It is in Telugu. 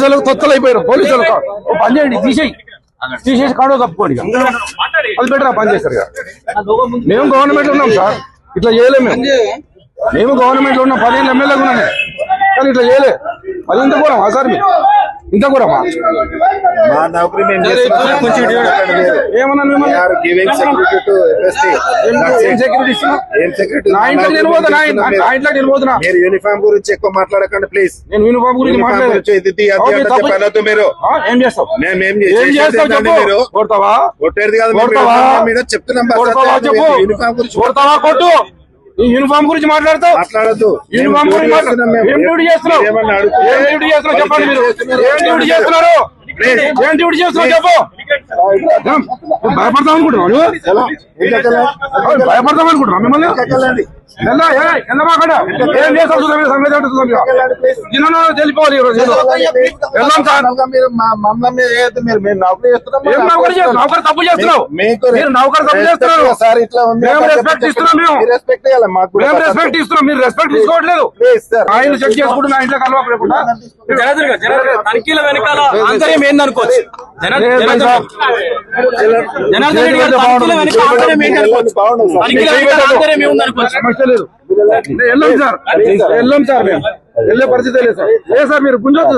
పోలీసులకు తొత్తలు అయిపోయారు. పోలీసులకు పని చేయండి, తీసేసి కాడో తప్పుకోండి. అది బెటర్ పని చేస్తారు. మేము గవర్నమెంట్ లో ఉన్నాం సార్, ఇట్లా చేయలేము. మేము గవర్నమెంట్ లో ఉన్నాం, 15 ఎమ్మెల్యేలు ఉన్నాను కానీ ఇట్లా చేయలే. అది ఇంత కూరమా సార్? మీరు ఇంత కూరమా? ఏమన్నా యూనిఫామ్ గురించి ఎక్కువ మాట్లాడకండి ప్లీజ్. నేను యూనిఫామ్ గురించి మాట్లాడలేదు. ఏం చేస్తావు? కొడతావా? కొట్టేది కాదు మీద చెప్తున్నాం. యూనిఫామ్ గురించి కొడతావా? కొట్టు. ఈ యూనిఫామ్ గురించి మాట్లాడతావు? మాట్లాడద్దు. యూనిఫామ్ గురించి ఏం డ్యూటీ చేస్తున్నావు? ఏం డ్యూటీ చేస్తున్నావు చెప్పండి. మీరు ఏం డ్యూటీ చేస్తున్నారు? ఏం డ్యూటీ చేస్తున్నావు చెప్పు. భయపడతాం అనుకుంటున్నావు? భయపడతాం అనుకుంటున్నావు మిమ్మల్ని? ఏం చేస్తావు? తెలిపోవాలి. వెళ్దాం సార్. ఏం నౌకరు చేస్తున్నావు? నౌకరు తప్పు చేస్తున్నావు. మీరు నౌకరు తప్పు చేస్తున్నారు. మేము రెస్పెక్ట్ ఇస్తున్నాం. మేము రెస్పెక్ట్ ఇస్తున్నాం. మీరు రెస్పెక్ట్ తీసుకోవట్లేదు. ఆయన చెక్ చేసుకుంటూ నా ఇంట్లో కలవకుండా తనిఖీల వెనకాల ఆంతర్యం ఏందనుకోవచ్చు. జనార్దన్ రెడ్డి గారు తనిఖీల వెనక ఆంతర్యం ఏంటనుకోవచ్చు. తనిఖీల వెనకాల ఆంతర్యం ఏముందనుకోవచ్చు. సమస్య లేదు. వెళ్ళాం సార్, వెళ్ళాం సార్. మేము వెళ్ళే పరిస్థితి లేదు సార్. లేదు సార్, మీరు గుంజొద్దు.